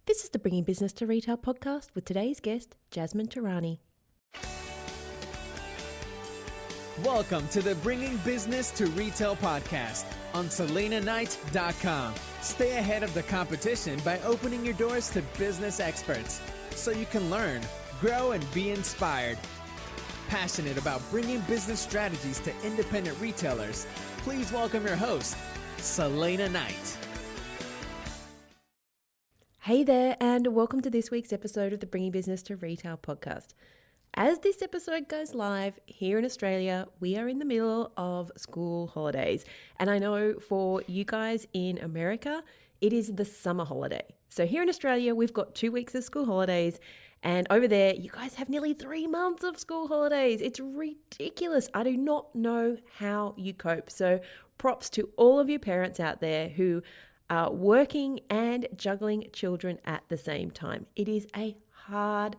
This is the Bringing Business to Retail podcast with today's guest, Jasmine Tirani. Welcome to the Bringing Business to Retail podcast on SelenaKnight.com. Stay ahead of the competition by opening your doors to business experts so you can learn, grow, and be inspired. Passionate about bringing business strategies to independent retailers, please welcome your host, Selena Knight. Hey there, and welcome to this week's episode of the Bringing Business to Retail podcast. As this episode goes live here in Australia, we are in the middle of school holidays. And I know for you guys in America, it is the summer holiday. So here in Australia, we've got 2 weeks of school holidays. And over there, you guys have nearly 3 months of school holidays. It's ridiculous. I do not know how you cope. So props to all of you parents out there who are working and juggling children at the same time. It is a hard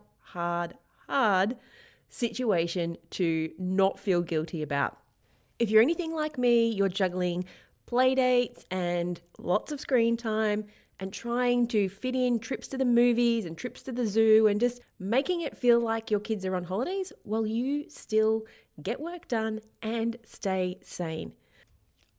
situation to not feel guilty about. If you're anything like me, you're juggling play dates and lots of screen time and trying to fit in trips to the movies and trips to the zoo and just making it feel like your kids are on holidays while you still get work done and stay sane.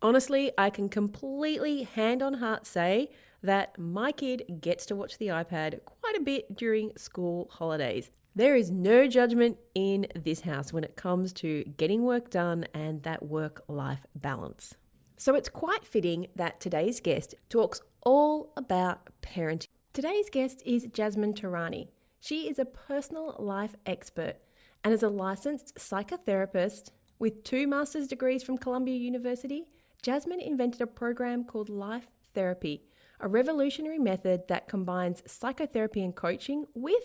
Honestly, I can completely hand on heart say that my kid gets to watch the iPad quite a bit during school holidays. There is no judgment in this house when it comes to getting work done and that work-life balance. So it's quite fitting that today's guest talks all about parenting. Today's guest is Jasmine Tirani. She is a personal life expert and is a licensed psychotherapist with 2 master's degrees from Columbia University. Jasmine invented a program called Life Therapy, a revolutionary method that combines psychotherapy and coaching with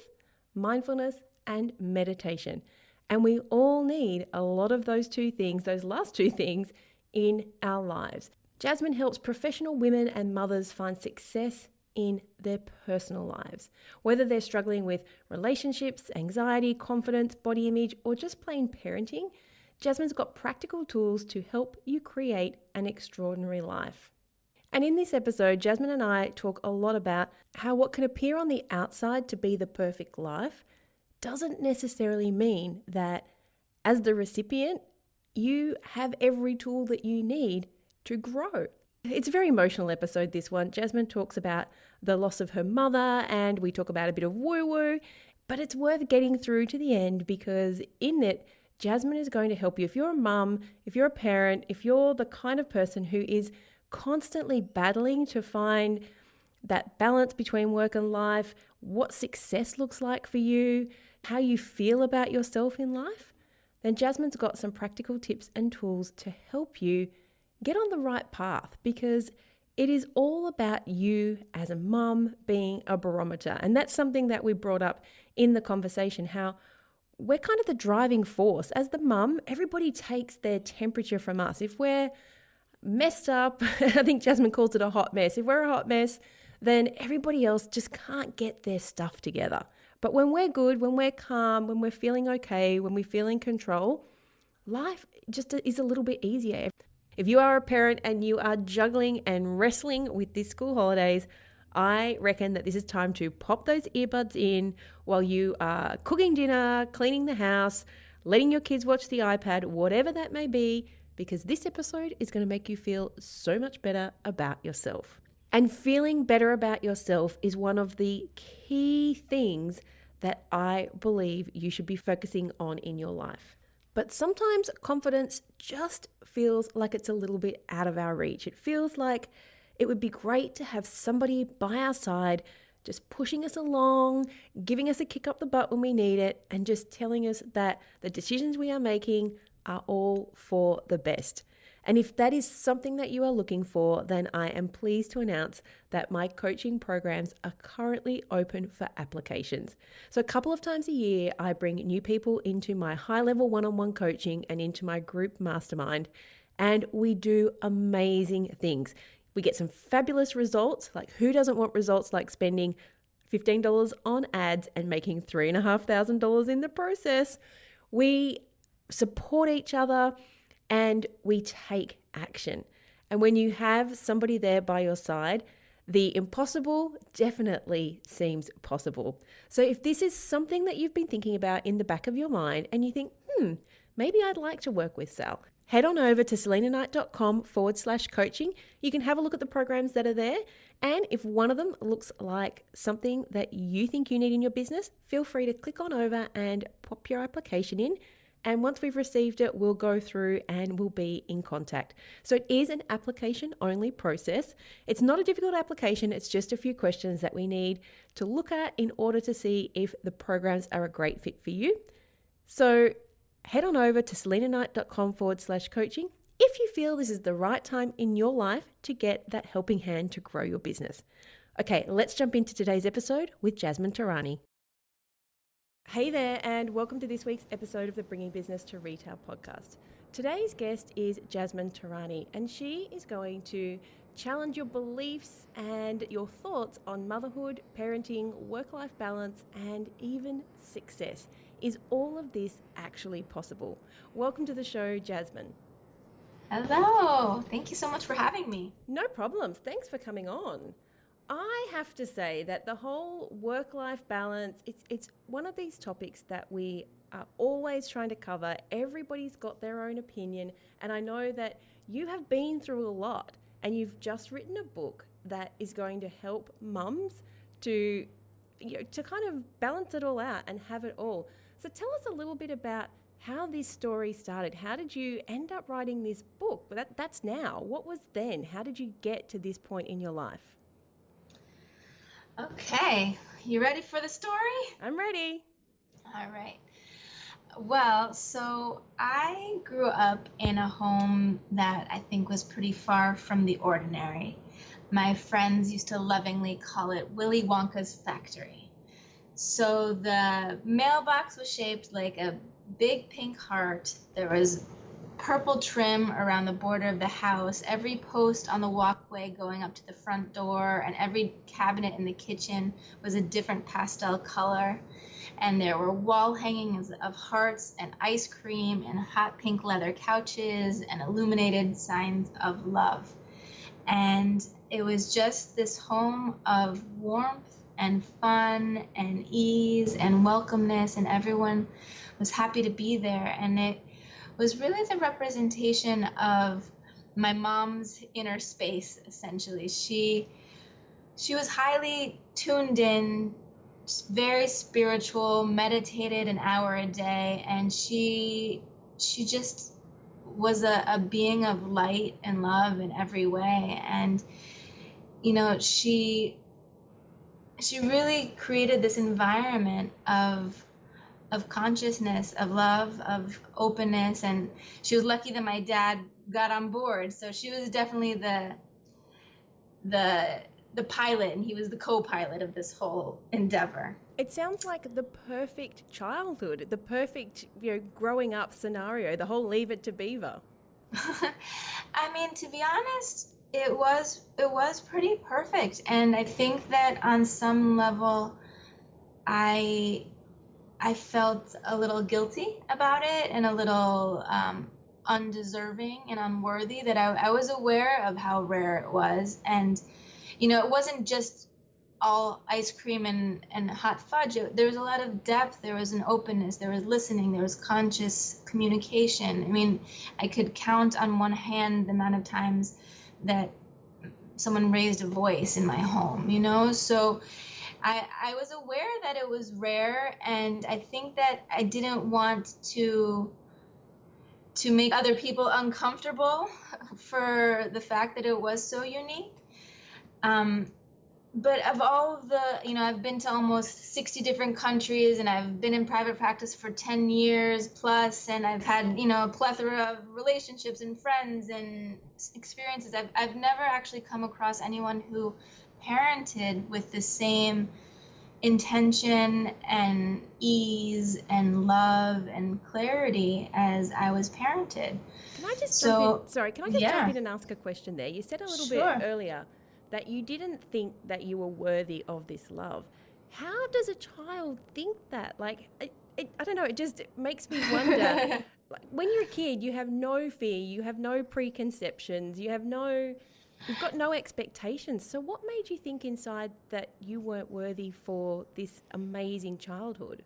mindfulness and meditation. And we all need a lot of those last two things in our lives. Jasmine helps professional women and mothers find success in their personal lives, whether they're struggling with relationships, anxiety, confidence, body image, or just plain parenting. Jasmine's got practical tools to help you create an extraordinary life. And in this episode, Jasmine and I talk a lot about how what can appear on the outside to be the perfect life doesn't necessarily mean that as the recipient, you have every tool that you need to grow. It's a very emotional episode, this one. Jasmine talks about the loss of her mother and we talk about a bit of woo-woo, but it's worth getting through to the end because in it, Jasmine is going to help you. If you're a mum, if you're a parent, if you're the kind of person who is constantly battling to find that balance between work and life, what success looks like for you, how you feel about yourself in life, then Jasmine's got some practical tips and tools to help you get on the right path because it is all about you as a mum being a barometer. And that's something that we brought up in the conversation, how we're kind of the driving force. As the mum, everybody takes their temperature from us. If we're messed up, I think Jasmine calls it a hot mess. If we're a hot mess, then everybody else just can't get their stuff together. But when we're good, when we're calm, when we're feeling okay, when we feel in control, life just is a little bit easier. If you are a parent and you are juggling and wrestling with these school holidays, I reckon that this is time to pop those earbuds in while you are cooking dinner, cleaning the house, letting your kids watch the iPad, whatever that may be, because this episode is going to make you feel so much better about yourself. And feeling better about yourself is one of the key things that I believe you should be focusing on in your life. But sometimes confidence just feels like it's a little bit out of our reach. It feels like it would be great to have somebody by our side just pushing us along, giving us a kick up the butt when we need it, and just telling us that the decisions we are making are all for the best. And if that is something that you are looking for, then I am pleased to announce that my coaching programs are currently open for applications. So a couple of times a year, I bring new people into my high-level one-on-one coaching and into my group mastermind, and we do amazing things. We get some fabulous results. Like, who doesn't want results like spending $15 on ads and making $3,500 in the process? We support each other and we take action. And when you have somebody there by your side The impossible definitely seems possible. So if this is something that you've been thinking about in the back of your mind and you think, maybe I'd like to work with Sal, head on over to selenaknight.com/coaching. You can have a look at the programs that are there. And if one of them looks like something that you think you need in your business, feel free to click on over and pop your application in. And once we've received it, we'll go through and we'll be in contact. So it is an application only process. It's not a difficult application. It's just a few questions that we need to look at in order to see if the programs are a great fit for you. So head on over to selenaknight.com/coaching if you feel this is the right time in your life to get that helping hand to grow your business. Okay, let's jump into today's episode with Jasmine Tirani. Hey there, and welcome to this week's episode of the Bringing Business to Retail podcast. Today's guest is Jasmine Tirani, and she is going to challenge your beliefs and your thoughts on motherhood, parenting, work-life balance, and even success. Is all of this actually possible? Welcome to the show, Jasmine. Hello. Thank you so much for having me. No problems. Thanks for coming on. I have to say that the whole work-life balance, it's one of these topics that we are always trying to cover. Everybody's got their own opinion, and I know that you have been through a lot, and you've just written a book that is going to help mums to kind of balance it all out and have it all. So tell us a little bit about how this story started. How did you end up writing this book? That's now. What was then? How did you get to this point in your life? Okay. You ready for the story? I'm ready. All right. Well, so I grew up in a home that I think was pretty far from the ordinary. My friends used to lovingly call it Willy Wonka's factory. So the mailbox was shaped like a big pink heart. There was purple trim around the border of the house, every post on the walkway going up to the front door, and every cabinet in the kitchen was a different pastel color. And there were wall hangings of hearts and ice cream and hot pink leather couches and illuminated signs of love. And it was just this home of warmth and fun and ease and welcomeness, and everyone was happy to be there. And it was really the representation of my mom's inner space, essentially. She was highly tuned in, very spiritual, meditated an hour a day, and she just was a being of light and love in every way. And she really created this environment of consciousness, of love, of openness, and she was lucky that my dad got on board. So she was definitely the pilot, and he was the co-pilot of this whole endeavor. It sounds like the perfect childhood, the perfect growing up scenario, the whole Leave It to Beaver. I mean, to be honest, it was pretty perfect, and I think that on some level I felt a little guilty about it and a little undeserving and unworthy, that I was aware of how rare it was. And, it wasn't just all ice cream and hot fudge. There was a lot of depth. There was an openness. There was listening. There was conscious communication. I mean, I could count on one hand the amount of times that someone raised a voice in my home, So I was aware that it was rare, and I think that I didn't want to make other people uncomfortable for the fact that it was so unique. But of all of the, I've been to almost 60 different countries, and I've been in private practice for 10 years plus, and I've had, a plethora of relationships and friends and experiences. I've never actually come across anyone who parented with the same intention and ease and love and clarity as I was parented. Can I just jump in? Sorry, can I just jump in and ask a question there? You said a little bit earlier that you didn't think that you were worthy of this love. How does a child think that? Like, I don't know, it just makes me wonder. Like, when you're a kid, you have no fear, you have no preconceptions, you have no You've got no expectations. So what made you think inside that you weren't worthy for this amazing childhood?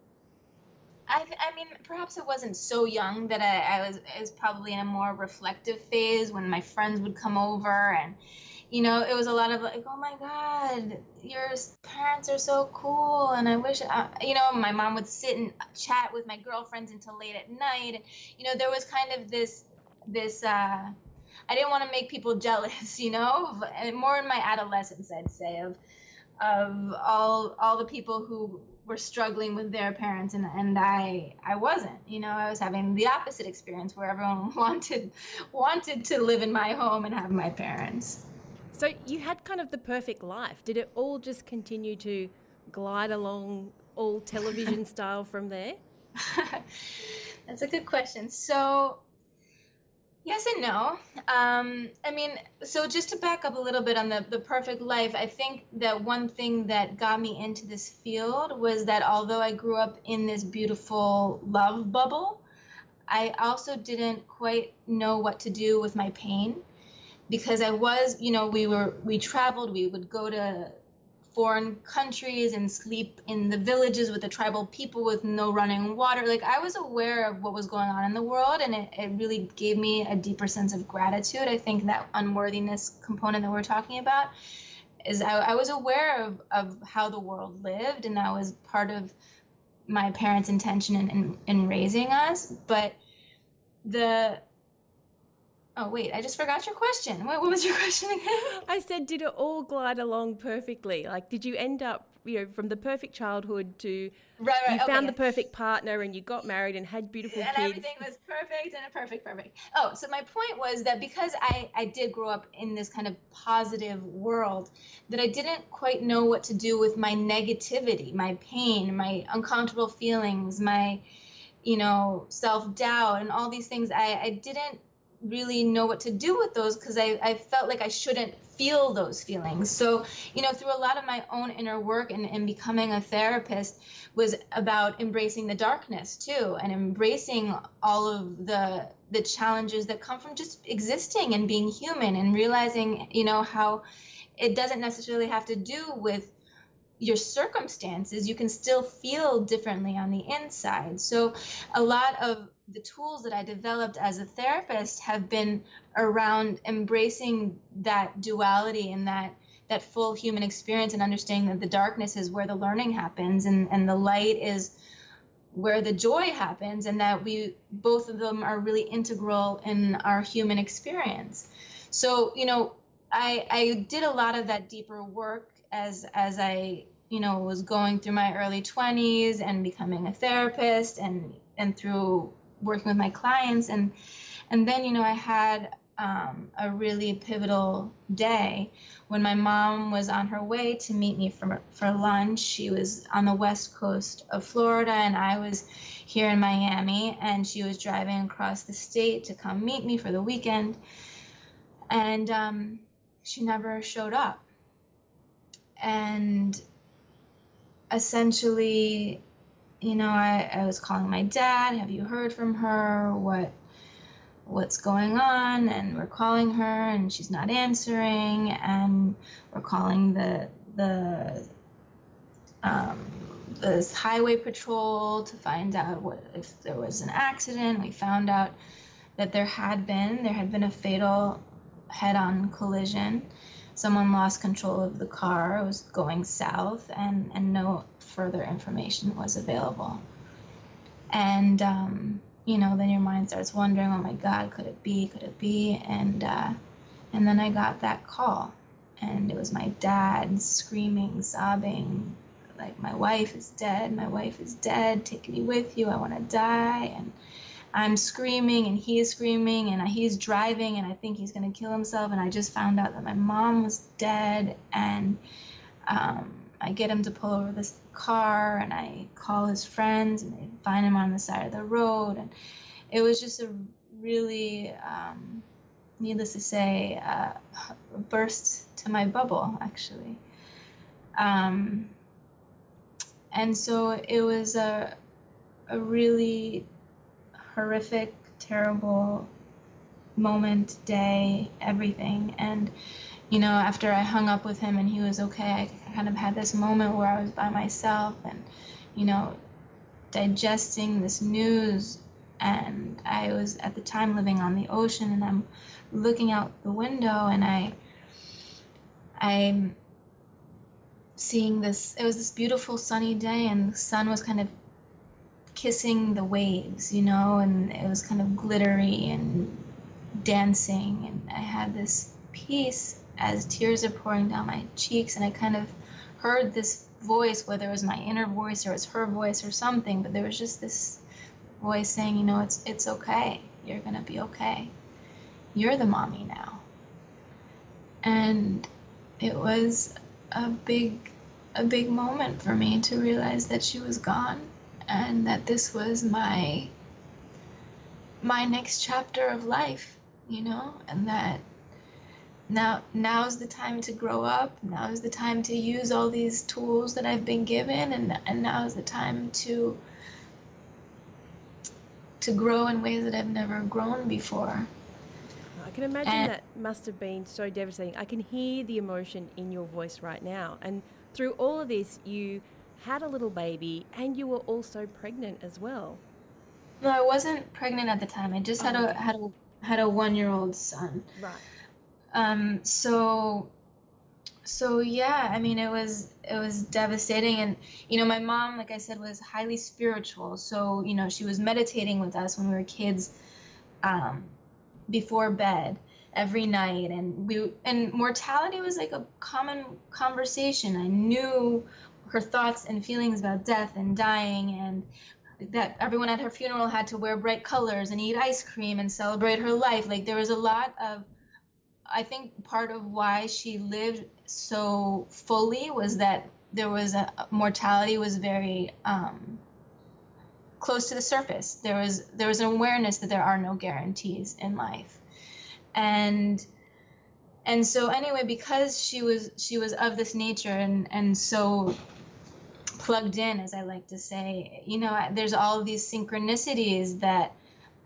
I mean, perhaps I wasn't so young that I was probably in a more reflective phase when my friends would come over, and it was a lot of like, oh my God, your parents are so cool, and I wish, my mom would sit and chat with my girlfriends until late at night, and there was kind of this I didn't want to make people jealous, and more in my adolescence, I'd say, of all the people who were struggling with their parents, and I wasn't. I was having the opposite experience where everyone wanted to live in my home and have my parents. So you had kind of the perfect life. Did it all just continue to glide along all television style from there? That's a good question. So yes and no. I mean, so just to back up a little bit on the perfect life, I think that one thing that got me into this field was that although I grew up in this beautiful love bubble, I also didn't quite know what to do with my pain, because I was, we traveled, we would go to foreign countries and sleep in the villages with the tribal people with no running water. Like, I was aware of what was going on in the world, and it really gave me a deeper sense of gratitude. I think that unworthiness component that we're talking about is I was aware of how the world lived, and that was part of my parents' intention in raising us. But oh, wait, I just forgot your question. What was your question again? I said, did it all glide along perfectly? Like, did you end up, from the perfect childhood to Right. you Okay, found yeah. the perfect partner and you got married and had beautiful And kids? everything was perfect and perfect. Oh, so my point was that because I did grow up in this kind of positive world, that I didn't quite know what to do with my negativity, my pain, my uncomfortable feelings, my, self-doubt and all these things. I didn't really know what to do with those, because I felt like I shouldn't feel those feelings. So, through a lot of my own inner work and becoming a therapist was about embracing the darkness too, and embracing all of the challenges that come from just existing and being human, and realizing, how it doesn't necessarily have to do with your circumstances. You can still feel differently on the inside. So a lot of the tools that I developed as a therapist have been around embracing that duality and that full human experience, and understanding that the darkness is where the learning happens, and the light is where the joy happens, and that both of them are really integral in our human experience. So, I did a lot of that deeper work as I was going through my early 20s and becoming a therapist, and through working with my clients, and then I had a really pivotal day when my mom was on her way to meet me for lunch. She was on the west coast of Florida, and I was here in Miami, and she was driving across the state to come meet me for the weekend, and she never showed up. And essentially, I was calling my dad. Have you heard from her? What's going on? And we're calling her, and she's not answering. And we're calling the highway patrol to find out if there was an accident. We found out that there had been a fatal head-on collision. Someone lost control of the car. It was going south, and no further information was available. And then your mind starts wondering, oh my God, could it be? And then I got that call, and it was my dad screaming, sobbing, like, my wife is dead, take me with you, I want to die. And I'm screaming, and he is screaming, and he's driving, and I think he's going to kill himself. And I just found out that my mom was dead. And I get him to pull over this car, and I call his friends, and they find him on the side of the road. And it was just a really, needless to say, a burst to my bubble, actually. And so it was a really horrific, terrible moment, day, everything. And After I hung up with him and he was okay, I kind of had this moment where I was by myself and, you know, digesting this news. And I was at the time living on the ocean, and I'm looking out the window, and I'm seeing this. It was this beautiful sunny day, and the sun was kind of kissing the waves, and it was kind of glittery and dancing, and I had this peace as tears are pouring down my cheeks, and I kind of heard this voice, whether it was my inner voice or it's her voice or something, but there was just this voice saying, it's okay. You're gonna be okay. You're the mommy now. And it was a big moment for me to realize that she was gone, and that this was my next chapter of life, and that now's the time to grow up. Now's the time to use all these tools that I've been given, and now's the time to grow in ways that I've never grown before. I can imagine that must have been so devastating. I can hear the emotion in your voice right now. And through all of this, you had a little baby and you were also pregnant as well. No, I wasn't pregnant at the time. I just had a 1-year-old son. Right. So yeah, I mean, it was devastating. And my mom, like I said, was highly spiritual, so she was meditating with us when we were kids, before bed every night, and mortality was like a common conversation. I knew her thoughts and feelings about death and dying, and that everyone at her funeral had to wear bright colors and eat ice cream and celebrate her life. Like, there was a lot of, I think part of why she lived so fully was that there was mortality was very close to the surface. There was an awareness that there are no guarantees in life, and so anyway, because she was of this nature and so plugged in, as I like to say, there's all of these synchronicities that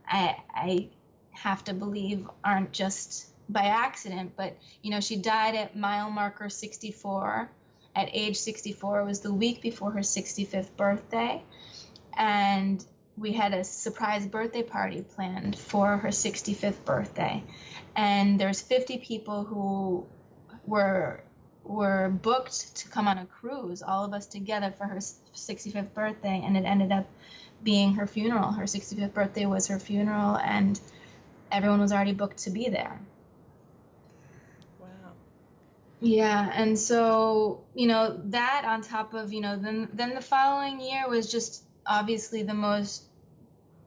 I have to believe aren't just by accident, but she died at mile marker 64. At age 64, it was the week before her 65th birthday, and we had a surprise birthday party planned for her 65th birthday, and there's 50 people who were booked to come on a cruise, all of us together, for her 65th birthday, and it ended up being her funeral. Her 65th birthday was her funeral, and everyone was already booked to be there. Yeah, and so, that on top of, then the following year was just obviously the most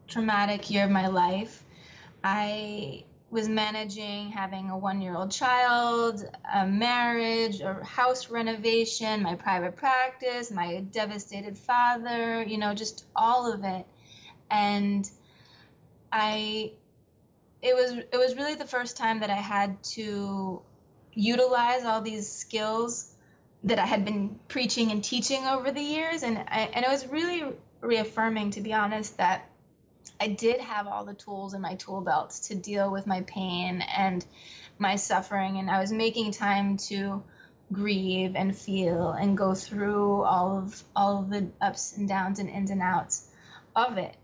traumatic year of my life. I was managing having a 1-year-old child, a marriage, a house renovation, my private practice, my devastated father, just all of it. And it was really the first time that I had to utilize all these skills that I had been preaching and teaching over the years, and it was really reaffirming, to be honest, that I did have all the tools in my tool belt to deal with my pain and my suffering, and I was making time to grieve and feel and go through all of the ups and downs and ins and outs of it,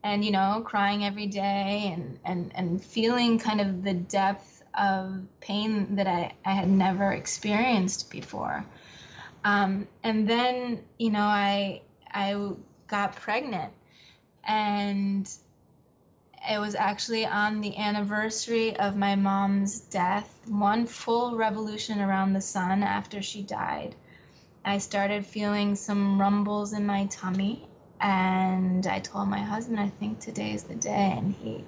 and crying every day and feeling kind of the depth of pain that I had never experienced before. And then, I got pregnant, and it was actually on the anniversary of my mom's death, one full revolution around the sun after she died. I started feeling some rumbles in my tummy, and I told my husband, I think today's the day, and he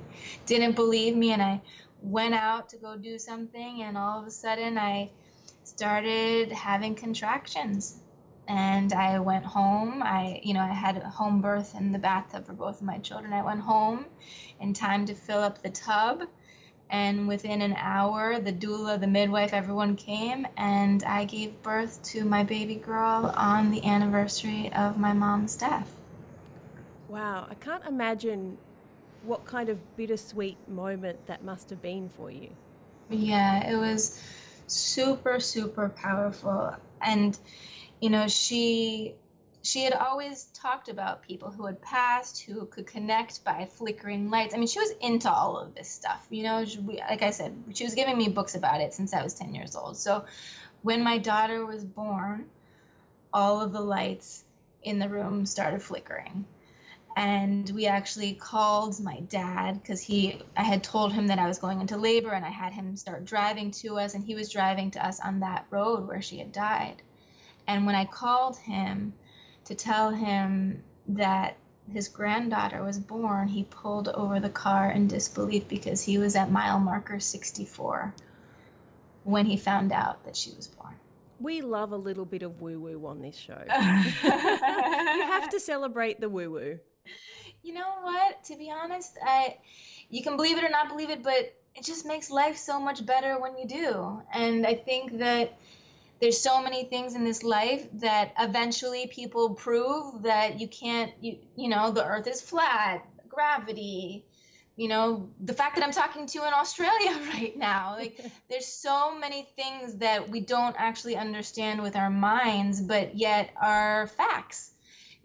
didn't believe me, and I went out to go do something, and all of a sudden I started having contractions, and I went home. I had a home birth in the bathtub for both of my children. I went home in time to fill up the tub, and within an hour, the doula, the midwife, everyone came, and I gave birth to my baby girl on the anniversary of my mom's death. Wow, I can't imagine what kind of bittersweet moment that must have been for you. Yeah, it was super, super powerful. And, you know, she had always talked about people who had passed, who could connect by flickering lights. I mean, she was into all of this stuff. You know, like I said, she was giving me books about it since I was 10 years old. So when my daughter was born, all of the lights in the room started flickering. And we actually called my dad because I had told him that I was going into labor, and I had him start driving to us, and he was driving to us on that road where she had died. And when I called him to tell him that his granddaughter was born, he pulled over the car in disbelief because he was at mile marker 64 when he found out that she was born. We love a little bit of woo-woo on this show. You have to celebrate the woo-woo. You know what? To be honest, you can believe it or not believe it, but it just makes life so much better when you do. And I think that there's so many things in this life that eventually people prove that you can't, you know, the earth is flat, gravity, you know, the fact that I'm talking to you in Australia right now. Like, there's so many things that we don't actually understand with our minds, but yet are facts,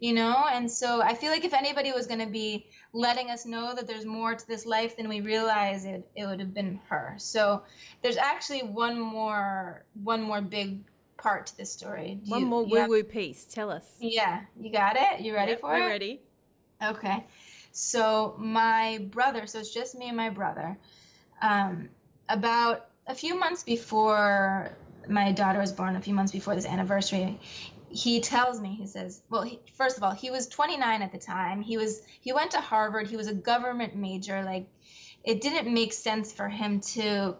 you know? And so I feel like if anybody was going to be letting us know that there's more to this life than we realize, it would have been her. So there's actually one more big part to this story. One more woo-woo piece. Tell us. Yeah, you got it? You ready for it? We're ready. Okay. So my brother, so it's just me and my brother, about a few months before my daughter was born, a few months before this anniversary, he tells me, he says, well, first of all, he was 29 at the time. He went to Harvard. He was a government major. Like, it didn't make sense for him to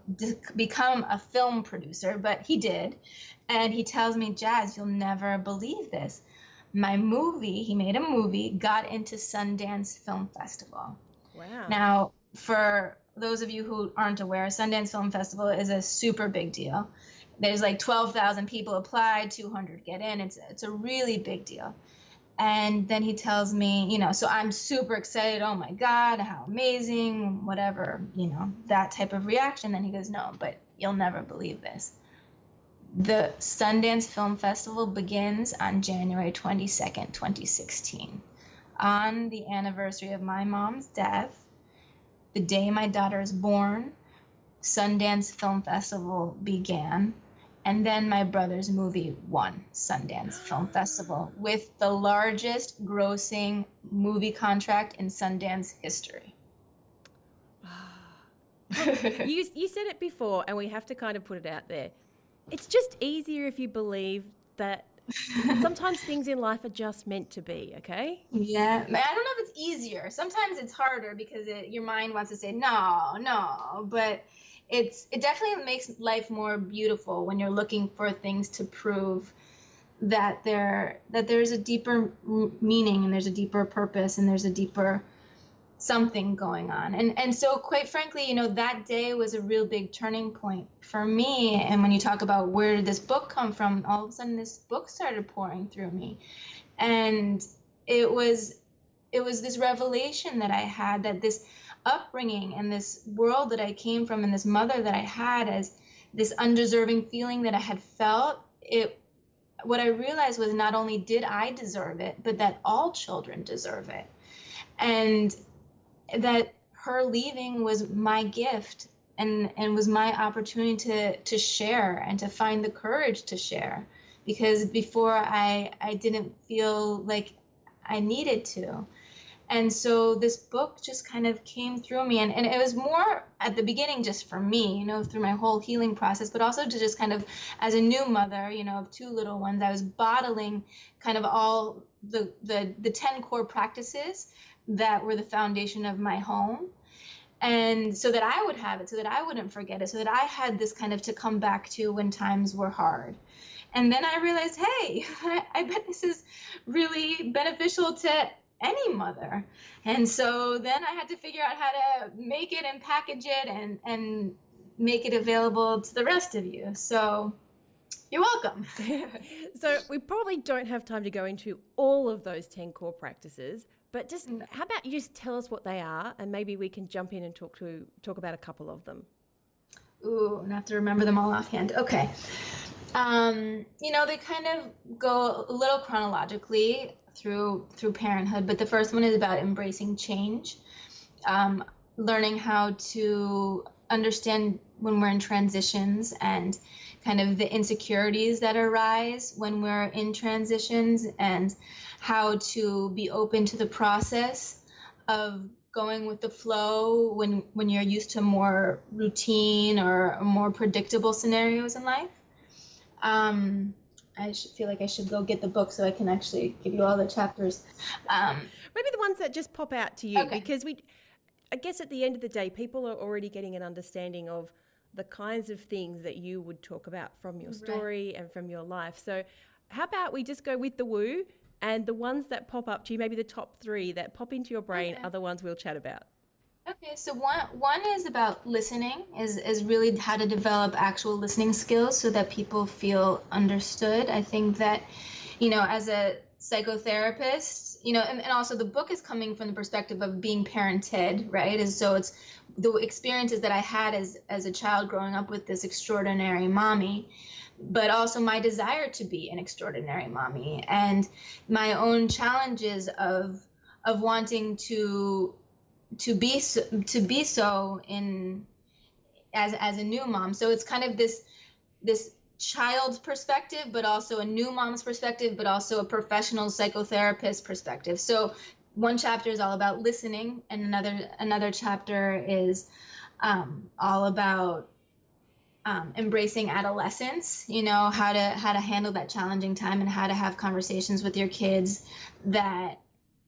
become a film producer, but he did. And he tells me, Jazz, you'll never believe this. He made a movie, got into Sundance Film Festival. Wow. Now, for those of you who aren't aware, Sundance Film Festival is a super big deal. There's like 12,000 people applied, 200 get in. It's a really big deal. And then he tells me, you know, so I'm super excited. Oh my God, how amazing, whatever, you know, that type of reaction. Then he goes, no, but you'll never believe this. The Sundance Film Festival begins on January 22nd, 2016. On the anniversary of my mom's death, the day my daughter is born, Sundance Film Festival began. And then my brother's movie won Sundance Film Festival with the largest grossing movie contract in Sundance history. You said it before, and we have to kind of put it out there. It's just easier if you believe that sometimes things in life are just meant to be, okay? Yeah, I don't know if it's easier. Sometimes it's harder because your mind wants to say no, but it definitely makes life more beautiful when you're looking for things to prove that there's a deeper meaning, and there's a deeper purpose, and there's a deeper something going on. And so, quite frankly, you know, that day was a real big turning point for me. And when you talk about where did this book come from, all of a sudden this book started pouring through me. And it was this revelation that I had, that this upbringing and this world that I came from and this mother that I had, as this undeserving feeling that I had felt, what I realized was not only did I deserve it, but that all children deserve it. And that her leaving was my gift, and was my opportunity to share and to find the courage to share, because before I didn't feel like I needed to. And so this book just kind of came through me, and it was more at the beginning just for me, you know, through my whole healing process, but also to just kind of, as a new mother, you know, of two little ones, I was bottling kind of all the 10 core practices that were the foundation of my home. And so that I would have it, so that I wouldn't forget it, so that I had this kind of to come back to when times were hard. And then I realized, hey, I bet this is really beneficial to any mother. And so then I had to figure out how to make it and package it and make it available to the rest of you. So you're welcome. So we probably don't have time to go into all of those 10 core practices, but just how about you just tell us what they are, and maybe we can jump in and talk about a couple of them. Ooh, I have to remember them all offhand. Okay. They kind of go a little chronologically through parenthood, but the first one is about embracing change, um, learning how to understand when we're in transitions and kind of the insecurities that arise when we're in transitions, and how to be open to the process of going with the flow when you're used to more routine or more predictable scenarios in life. Um, I should feel like I should go get the book so I can actually give you all the chapters. Maybe the ones that just pop out to you, Okay. because I guess at the end of the day, people are already getting an understanding of the kinds of things that you would talk about from your story and from your life. So how about we just go with the woo, and the ones that pop up to you, maybe the top 3 that pop into your brain, Okay. are the ones we'll chat about. Okay, so one is about listening, is really how to develop actual listening skills so that people feel understood. I think that, as a psychotherapist, and also the book is coming from the perspective of being parented, right? And so it's the experiences that I had as a child growing up with this extraordinary mommy, but also my desire to be an extraordinary mommy, and my own challenges of wanting to be so in as a new mom. So it's kind of this child's perspective, but also a new mom's perspective, but also a professional psychotherapist perspective. So one chapter is all about listening, and another chapter is all about embracing adolescence. How to handle that challenging time, and how to have conversations with your kids that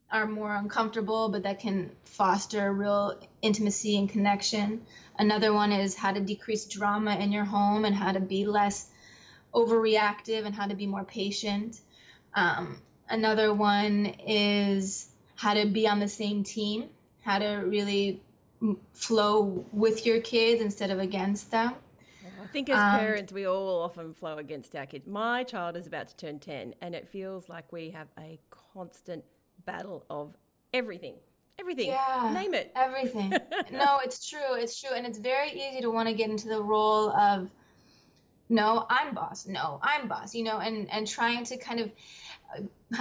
are more uncomfortable, but that can foster real intimacy and connection. Another one is how to decrease drama in your home, and how to be less overreactive, and how to be more patient. Another one is how to be on the same team, how to really flow with your kids instead of against them. I think as parents, we all often flow against our kids. My child is about to turn 10, and it feels like we have a constant battle of everything. Everything. Yeah, Name it. everything. No, it's true. It's true. And it's very easy to want to get into the role of, no, I'm boss. No, I'm boss, and trying to kind of,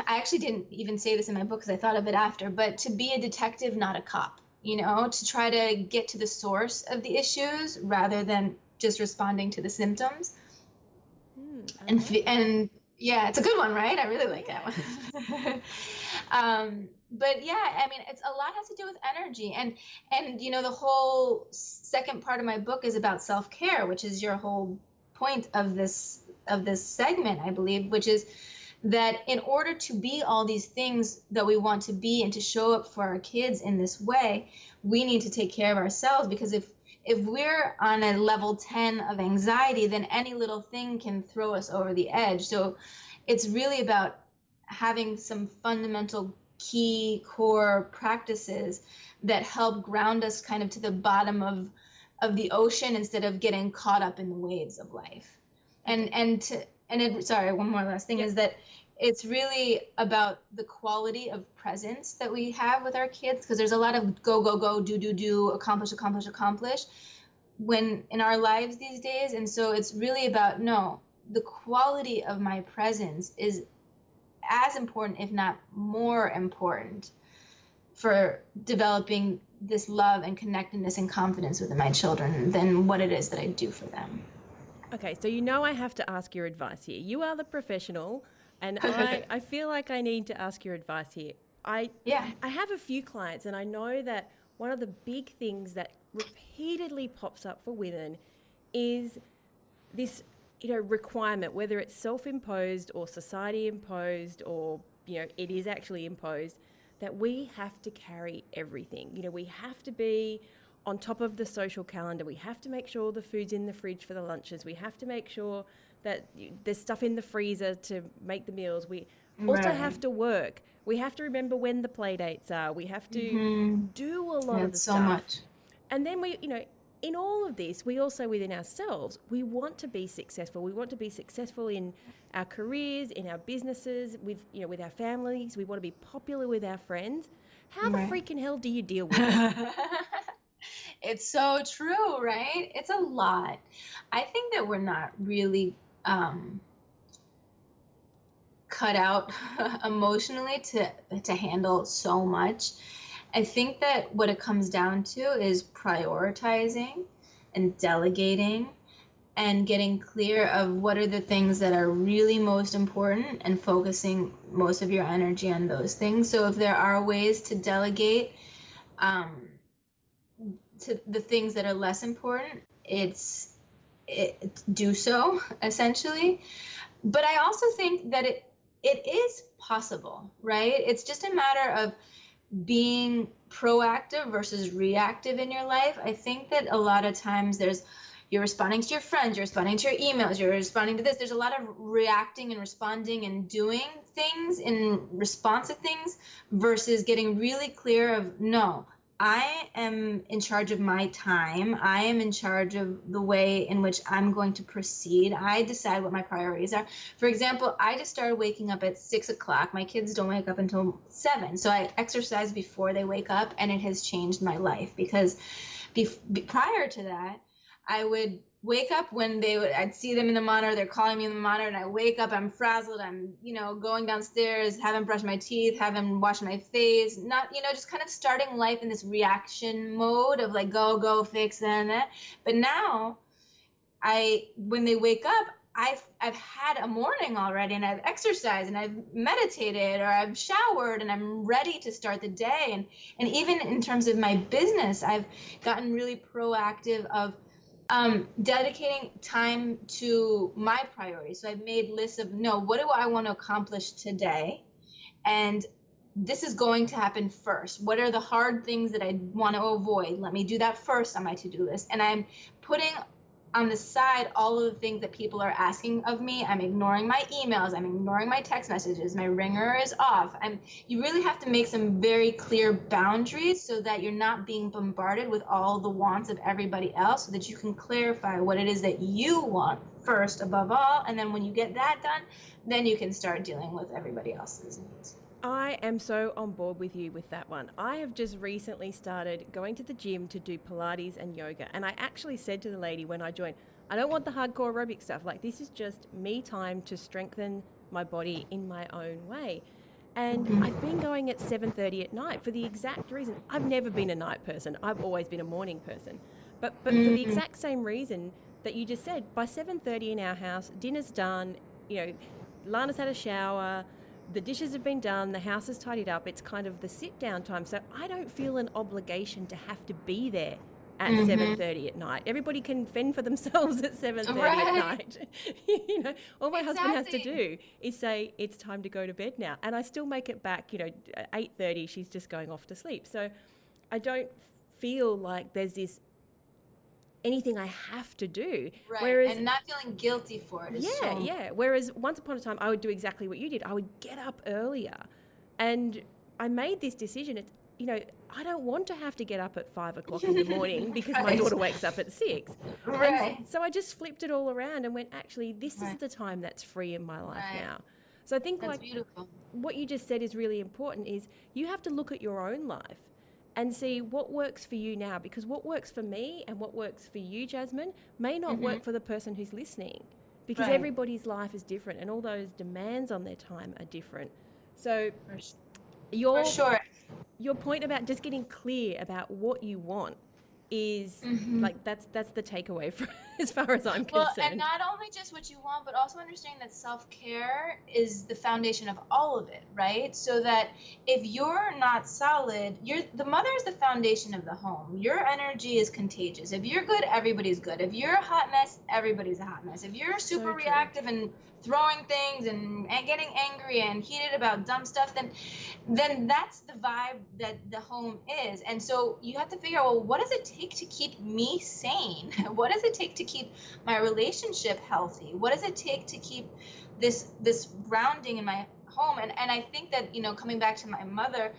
I actually didn't even say this in my book because I thought of it after, but to be a detective, not a cop, to try to get to the source of the issues rather than just responding to the symptoms. And yeah, it's a good one, right? I really like that one. But yeah, I mean, it's a lot has to do with energy, and the whole second part of my book is about self-care, which is your whole point of this segment, I believe, which is that in order to be all these things that we want to be and to show up for our kids in this way, we need to take care of ourselves, because if we're on a level 10 of anxiety, then any little thing can throw us over the edge. So it's really about having some fundamental key core practices that help ground us kind of to the bottom of the ocean instead of getting caught up in the waves of life. Sorry, one more last thing is that it's really about the quality of presence that we have with our kids, because there's a lot of go, go, go, do, accomplish, accomplish, accomplish when in our lives these days. And so it's really about, no, the quality of my presence is as important, if not more important, for developing this love and connectedness and confidence within my children than what it is that I do for them. Okay, so I have to ask your advice here. You are the professional, and I feel like I need to ask your advice here. I have a few clients, and I know that one of the big things that repeatedly pops up for women is this, requirement, whether it's self-imposed or society-imposed, or, it is actually imposed, that we have to carry everything. We have to be on top of the social calendar. We have to make sure the food's in the fridge for the lunches. We have to make sure that there's stuff in the freezer to make the meals. We also have to work. We have to remember when the play dates are. We have to do a lot of the so stuff. much. And then in all of this, we also within ourselves, we want to be successful. We want to be successful in our careers, in our businesses, with our families. We want to be popular with our friends. How the freaking hell do you deal with it? It's so true, right? It's a lot. I think that we're not really cut out emotionally to handle so much. I think that what it comes down to is prioritizing and delegating and getting clear of what are the things that are really most important and focusing most of your energy on those things. So if there are ways to delegate to the things that are less important, do so essentially. But I also think that it is possible, right? It's just a matter of being proactive versus reactive in your life. I think that a lot of times you're responding to your friends, you're responding to your emails, you're responding to this. There's a lot of reacting and responding and doing things in response to things versus getting really clear of, no, I am in charge of my time. I am in charge of the way in which I'm going to proceed. I decide what my priorities are. For example, I just started waking up at 6 o'clock. My kids don't wake up until 7. So I exercise before they wake up, and it has changed my life because prior to that, I would wake up when I'd see them in the monitor, they're calling me in the monitor, and I wake up, I'm frazzled, I'm, going downstairs, haven't brushed my teeth, haven't washed my face, not, just kind of starting life in this reaction mode of like, go, fix that. But now, when they wake up, I've had a morning already, and I've exercised, and I've meditated, or I've showered, and I'm ready to start the day. And even in terms of my business, I've gotten really proactive of dedicating time to my priorities. So I've made lists of, no, what do I want to accomplish today? And this is going to happen first. What are the hard things that I want to avoid? Let me do that first on my to-do list. And I'm putting on the side all of the things that people are asking of me. I'm ignoring my emails. I'm ignoring my text messages. My ringer is off. You really have to make some very clear boundaries so that you're not being bombarded with all the wants of everybody else, so that you can clarify what it is that you want first above all. And then when you get that done, then you can start dealing with everybody else's needs. I am so on board with you with that one. I have just recently started going to the gym to do Pilates and yoga. And I actually said to the lady when I joined, I don't want the hardcore aerobic stuff. Like, this is just me time to strengthen my body in my own way. And I've been going at 7:30 at night for the exact reason. I've never been a night person. I've always been a morning person. But for the exact same reason that you just said, by 7:30 in our house, dinner's done, Lana's had a shower, the dishes have been done, the house is tidied up. It's kind of the sit down time. So I don't feel an obligation to have to be there at 7:30 at night. Everybody can fend for themselves at 7:30 at night. All my husband has to do is say, it's time to go to bed now. And I still make it back, at 8:30, she's just going off to sleep. So I don't feel like there's anything I have to do. Right. Whereas, and not feeling guilty for it. Yeah. Whereas once upon a time, I would do exactly what you did. I would get up earlier. And I made this decision. It's, I don't want to have to get up at 5 o'clock in the morning because my daughter wakes up at 6. Right. And so I just flipped it all around and went, actually, this is the time that's free in my life now. So I think that's beautiful. What you just said is really important, is you have to look at your own life and see what works for you now, because what works for me and what works for you, Jasmine, may not work for the person who's listening, because everybody's life is different and all those demands on their time are different. So your point about just getting clear about what you want is like that's the takeaway for as far as I'm concerned. Well, and not only just what you want, but also understanding that self-care is the foundation of all of it, right? So that if you're not solid, the mother is the foundation of the home. Your energy is contagious. If you're good, everybody's good. If you're a hot mess, everybody's a hot mess. If you're super reactive and throwing things and getting angry and heated about dumb stuff, then that's the vibe that the home is. And so you have to figure out, well, what does it take to keep me sane? What does it take to keep my relationship healthy? What does it take to keep this grounding in my home? And I think that, coming back to my mother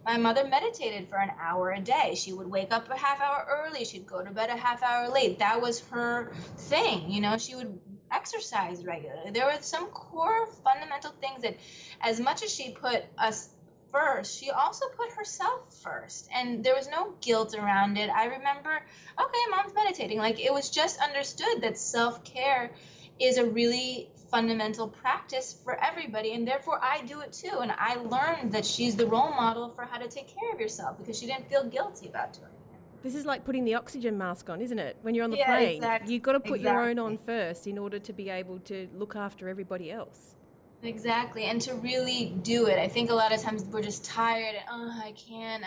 meditated for an hour a day. She would wake up a half hour early. She'd go to bed a half hour late. That was her thing. She would exercise regularly. There were some core fundamental things that, as much as she put us first, she also put herself first. And there was no guilt around it. I remember, okay, mom's meditating. Like, it was just understood that self-care is a really fundamental practice for everybody. And therefore, I do it too. And I learned that she's the role model for how to take care of yourself because she didn't feel guilty about doing it. This is like putting the oxygen mask on, isn't it? When you're on the Yeah, plane, exactly. you've got to put your own on Exactly. first in order to be able to look after everybody else. Exactly, and to really do it. I think a lot of times we're just tired and, oh, I can't.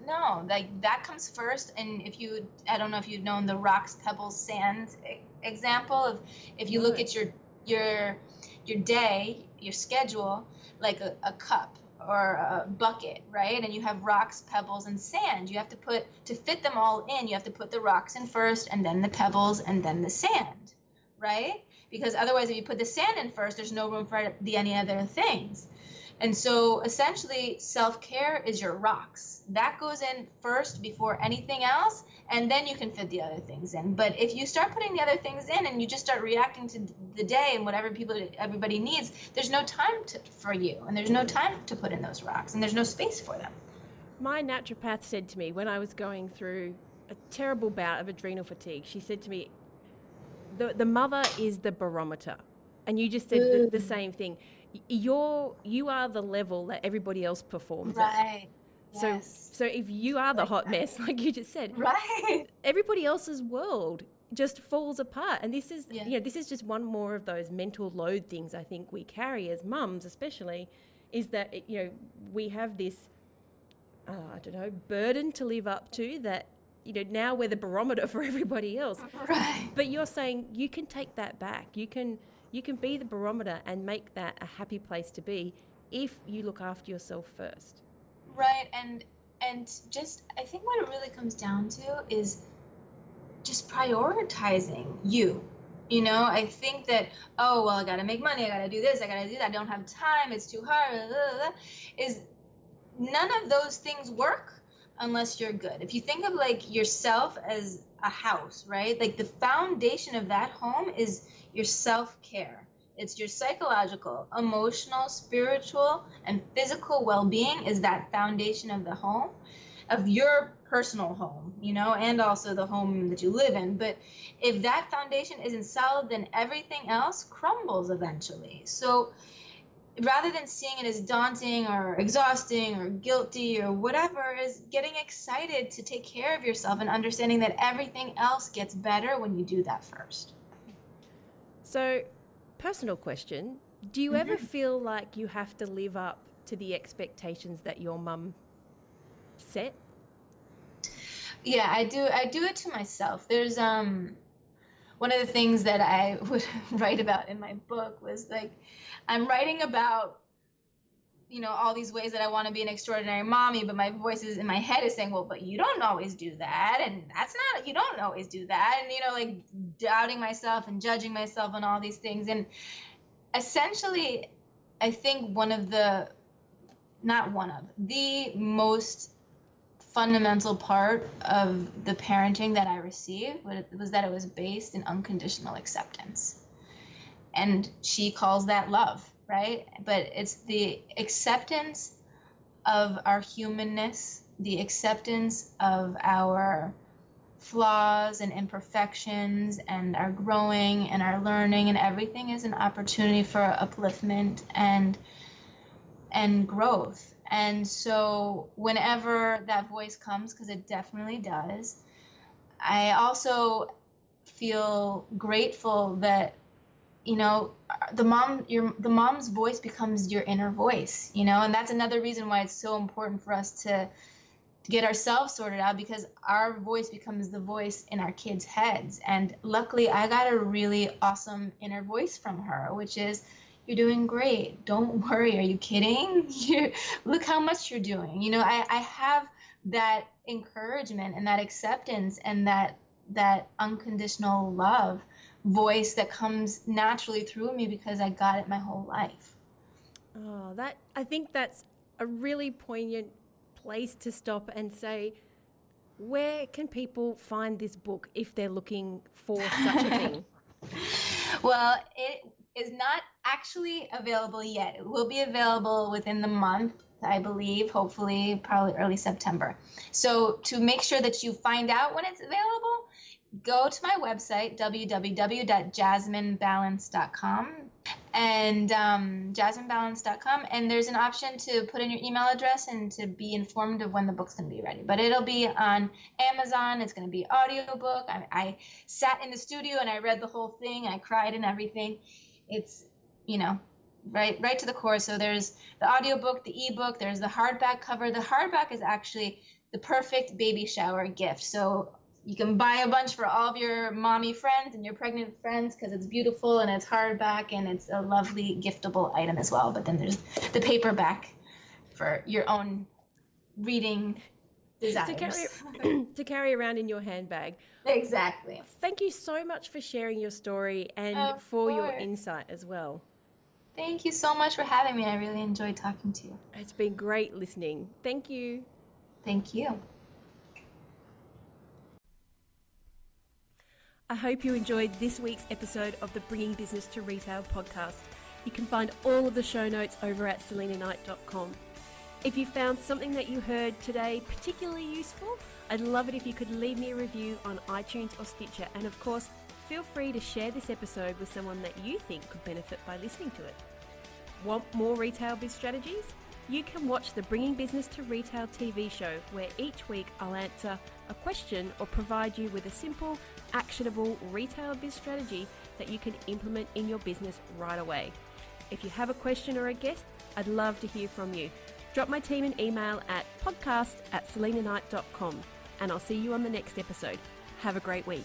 No, like that comes first. And I don't know if you've known the rocks, pebbles, sand example of, if you look No. at your day, your schedule, like a cup or a bucket, right? And you have rocks, pebbles, and sand. You have to fit them all in, you have to put the rocks in first, and then the pebbles, and then the sand, right? Because otherwise, if you put the sand in first, there's no room for any other things. And so essentially, self-care is your rocks. That goes in first before anything else, and then you can fit the other things in. But if you start putting the other things in and you just start reacting to the day and whatever everybody needs, there's no time for you, and there's no time to put in those rocks, and there's no space for them. My naturopath said to me when I was going through a terrible bout of adrenal fatigue, she said to me, the mother is the barometer. And you just said the same thing. You are the level that everybody else performs at. Right. Yes. So if you are the hot mess, like you just said, Right. everybody else's world just falls apart. And this is, Yeah. this is just one more of those mental load things I think we carry as mums, especially, is that, we have this, burden to live up to that, now we're the barometer for everybody else. Right. But you're saying you can take that back. You can be the barometer and make that a happy place to be if you look after yourself first. Right, and just, I think what it really comes down to is just prioritizing you. I think that, oh, well, I gotta make money, I gotta do this, I gotta do that, I don't have time, it's too hard, blah, blah, blah. Is none of those things work unless you're good. If you think of like yourself as a house, right? Like the foundation of that home is your self-care. It's your psychological, emotional, spiritual, and physical well-being is that foundation of the home, of your personal home, and also the home that you live in. But if that foundation isn't solid, then everything else crumbles eventually. So rather than seeing it as daunting or exhausting or guilty or whatever, is getting excited to take care of yourself and understanding that everything else gets better when you do that first. So, personal question, do you ever feel like you have to live up to the expectations that your mum set? Yeah, I do it to myself. There's one of the things that I would write about in my book was like, I'm writing about, all these ways that I want to be an extraordinary mommy, but my voice is in my head is saying, well, but you don't always do that. And you don't always do that. And, like doubting myself and judging myself and all these things. And essentially, I think the most fundamental part of the parenting that I received was that it was based in unconditional acceptance. And she calls that love, right? But it's the acceptance of our humanness, the acceptance of our flaws and imperfections and our growing and our learning, and everything is an opportunity for upliftment and growth. And so whenever that voice comes, because it definitely does, I also feel grateful that the mom's voice becomes your inner voice, and that's another reason why it's so important for us to get ourselves sorted out, because our voice becomes the voice in our kids' heads. And luckily, I got a really awesome inner voice from her, which is, you're doing great. Don't worry. Are you kidding? Look how much you're doing. I have that encouragement and that acceptance and that unconditional love voice that comes naturally through me because I got it my whole life. Oh, I think that's a really poignant place to stop and say, where can people find this book if they're looking for such a thing? Well, it is not actually available yet. It will be available within the month, I believe, hopefully, probably early September. So to make sure that you find out when it's available, go to my website, www.jasminebalance.com, and jasminebalance.com, and there's an option to put in your email address and to be informed of when the book's going to be ready. But it'll be on Amazon. It's going to be audiobook. I sat in the studio and I read the whole thing. I cried and everything. It's, right to the core. So there's the audiobook, the ebook, there's the hardback cover. The hardback is actually the perfect baby shower gift. So you can buy a bunch for all of your mommy friends and your pregnant friends because it's beautiful and it's hardback and it's a lovely giftable item as well. But then there's the paperback for your own reading desires. To carry around in your handbag. Exactly. Thank you so much for sharing your story and Of for your course. insight as well. Thank you so much for having me. I really enjoyed talking to you. It's been great listening. Thank you. Thank you. I hope you enjoyed this week's episode of the Bringing Business to Retail podcast. You can find all of the show notes over at selenaknight.com. If you found something that you heard today particularly useful, I'd love it if you could leave me a review on iTunes or Stitcher. And of course, feel free to share this episode with someone that you think could benefit by listening to it. Want more retail biz strategies? You can watch the Bringing Business to Retail TV show, where each week I'll answer a question or provide you with a simple, actionable retail biz strategy that you can implement in your business right away. If you have a question or a guest, I'd love to hear from you. Drop my team an email at podcast@selenaknight.com, and I'll see you on the next episode. Have a great week.